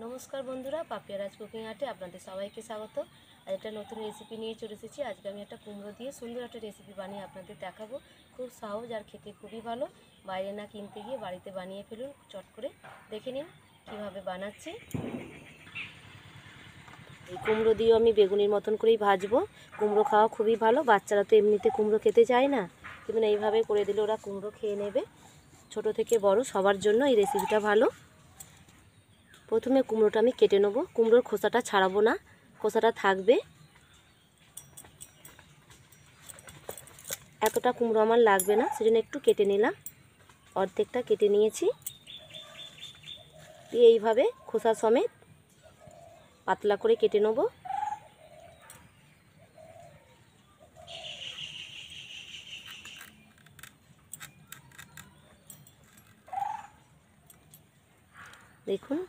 নমস্কার বন্ধুরা, পাপিয়া রাজ কুকিং আর্টে আপনাদের সবাইকে স্বাগত। আজ একটা নতুন রেসিপি নিয়ে চলে এসেছি। আজকে আমি একটা কুমড়ো দিয়ে সুন্দর একটা রেসিপি বানিয়ে আপনাদের দেখাবো। খুব সহজ আর খেতে খুবই ভালো। বাইরে না কিনতে গিয়ে বাড়িতে বানিয়ে ফেলুন চট করে। দেখে নিন কীভাবে বানাচ্ছি। এই কুমড়ো দিয়েও আমি বেগুনির মতন করেই ভাজবো। কুমড়ো খাওয়া খুবই ভালো। বাচ্চারা তো এমনিতে কুমড়ো খেতে চায় না, কিন্তু এইভাবে করে দিলে ওরা কুমড়ো খেয়ে নেবে। ছোট থেকে বড় সবার জন্য এই রেসিপিটা ভালো। প্রথমে কুমড়োটা আমি কেটে নেব। কুমড়োর খোসাটা ছাড়াবো না, খোসাটা থাকবে। এতটা কুমড়ো আমার লাগবে না, সেজন্য একটু কেটে নিলাম। অর্ধেকটা কেটে নিয়েছি। দিয়ে এইভাবে খোসা সমেত পাতলা করে কেটে নেব। দেখুন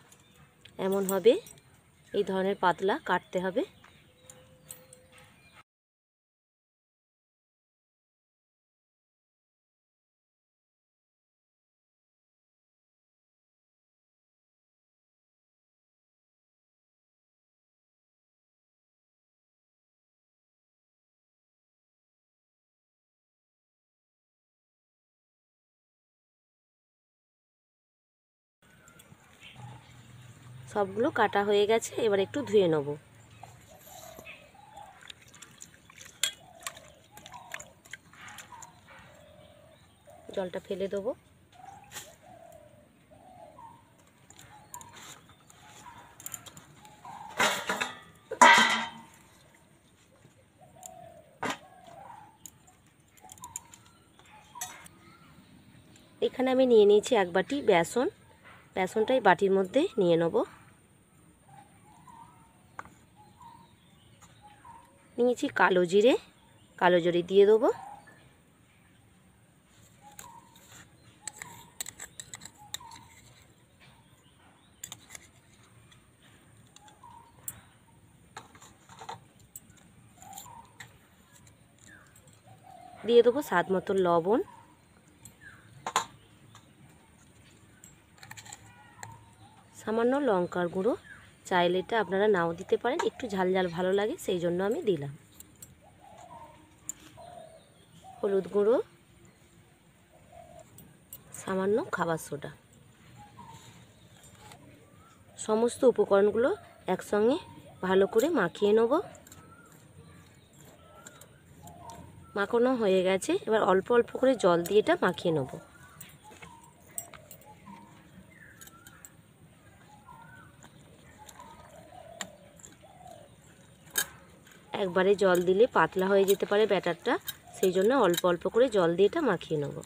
এমন হবে, এই ধরনের পাতলা কাটতে হবে। সবগুলো কাটা হয়ে গেছে, এবার একটু ধুয়ে নেব। জলটা ফেলে দেবো। এখানে আমি নিয়ে নিয়েছি এক বাটি বেসন। বেসনটাই বাটির মধ্যে নিয়ে নেব। নিয়েছি কালো জিরে, কালো জিরে দিয়ে দেবো। দিয়ে দেবো স্বাদ মতো লবণ। সামান্য লঙ্কার গুঁড়ো, চাইলে এটা আপনারা নাও দিতে পারেন, একটু ঝাল ঝাল ভালো লাগে সেই জন্য আমি দিলাম। হলুদ গুঁড়ো, সামান্য খাবার সোডা। সমস্ত উপকরণগুলো একসঙ্গে ভালো করে মাখিয়ে নেব। মাখানো হয়ে গেছে, এবার অল্প অল্প করে জল দিয়ে এটা মাখিয়ে নেব। একবারে জল দিলে পাতলা হয়ে যেতে পারে ব্যাটারটা, সেই জন্য অল্প অল্প করে জল দিয়ে এটা মাখিয়ে নেব।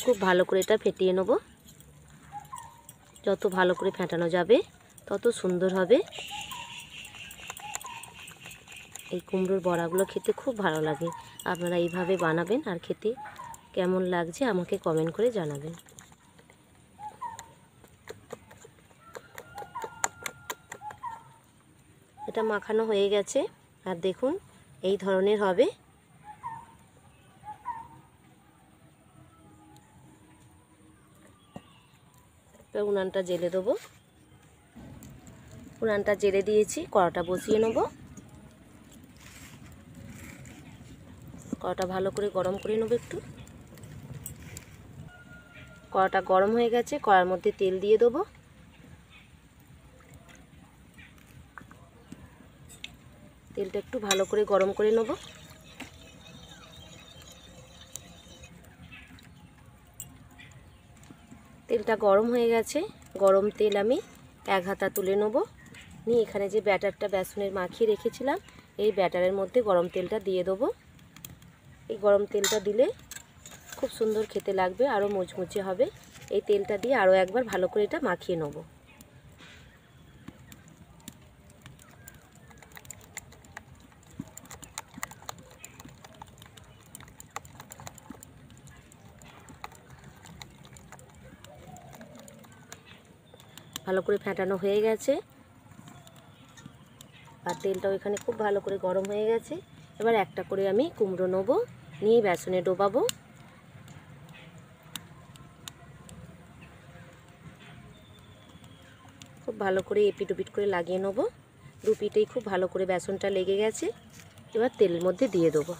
খুব ভালো করে এটা ফেটিয়ে নেব। যত ভালো করে ফেটানো যাবে তত সুন্দর হবে। এই কুমড়োর বড়াগুলো খেতে খুব ভালো লাগে। আপনারা এইভাবে বানাবেন, আর খেতে কেমন লাগছে আমাকে কমেন্ট করে জানাবেন। এটা মাখানো হয়ে গেছে, আর দেখুন এই ধরনের হবে। উনানটা জেলে দেবো। উনানটা জেলে দিয়েছি, কড়াটা বসিয়ে নেব। কড়াটা ভালো করে গরম করে নেব একটু। কড়াটা গরম হয়ে গেছে, কড়ার মধ্যে তেল দিয়ে দেবো। তেলটা একটু ভালো করে গরম করে নেব। তেলটা গরম হয়ে গেছে, গরম তেল আমি এক হাতা তুলে নেব। নিয়ে এখানে যে ব্যাটারটা বেসনের মাখিয়ে রেখেছিলাম, এই ব্যাটারের মধ্যে গরম তেলটা দিয়ে দেবো। এই গরম তেলটা দিলে খুব সুন্দর খেতে লাগবে, আরও মুচমুচে হবে। এই তেলটা দিয়ে আরও একবার ভালো করে এটা মাখিয়ে নেব। ভালো করে ফেটানো হয়ে গেছে, আর তেলটাও এখানে খুব ভালো করে গরম হয়ে গেছে। এবার একটা করে আমি কুমড়ো নেবো, নিয়ে বেসনে ডোবাবো। খুব ভালো করে এপিট ওপিট করে লাগিয়ে নেব। দু পিঠেই খুব ভালো করে বেসনটা লেগে গেছে। এবার তেলের মধ্যে দিয়ে দেবো।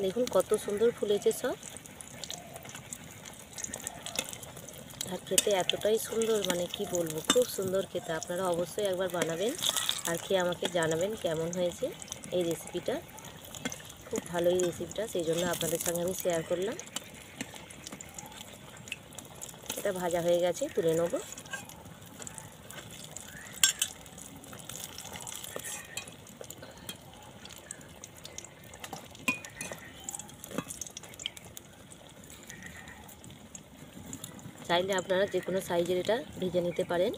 দেখুন কত সুন্দর ফুলেছে সব, আর খেতে এতটাই সুন্দর, মানে কি বলবো, খুব সুন্দর খেতে। আপনারা অবশ্যই একবার বানাবেন আর খেয়ে আমাকে জানাবেন কেমন হয়েছে এই রেসিপিটা। খুব ভালো এই রেসিপিটা, সেই জন্য আপনাদের সঙ্গে আমি শেয়ার করলাম। এটা ভাজা হয়ে গেছে, তুলে নেব। চাইলে আপনারা যে কোনো সাইজের এটা ভেজে নিতে পারেন।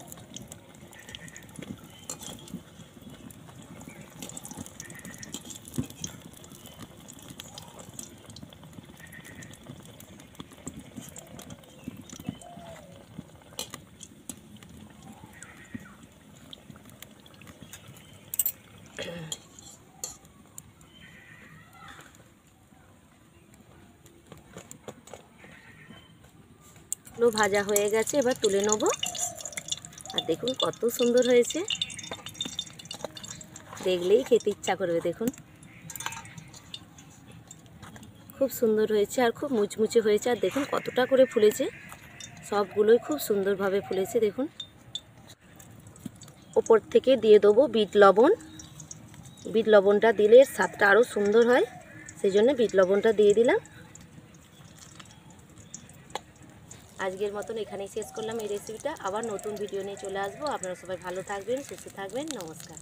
ভাজা হয়ে গেছে, এবার তুলে নেব। আর দেখুন কত সুন্দর হয়েছে, দেখলেই খেতে ইচ্ছা করবে। দেখুন খুব সুন্দর হয়েছে আর খুব মুচমুচে হয়েছে। আর দেখুন কতটা করে ফুলেছে, সবগুলোই খুব সুন্দরভাবে ফুলেছে। দেখুন ওপর থেকে দিয়ে দেবো বিট লবণ। বিট লবণটা দিলে স্বাদটা আরও সুন্দর হয়, সেই জন্য বিট লবণটা দিয়ে দিলাম। আজকের মতন এখানেই শেষ করলাম এই রেসিপিটা। আবার নতুন ভিডিও নিয়ে চলে আসবো। আপনারা সবাই ভালো থাকবেন, সুস্থ থাকবেন। নমস্কার।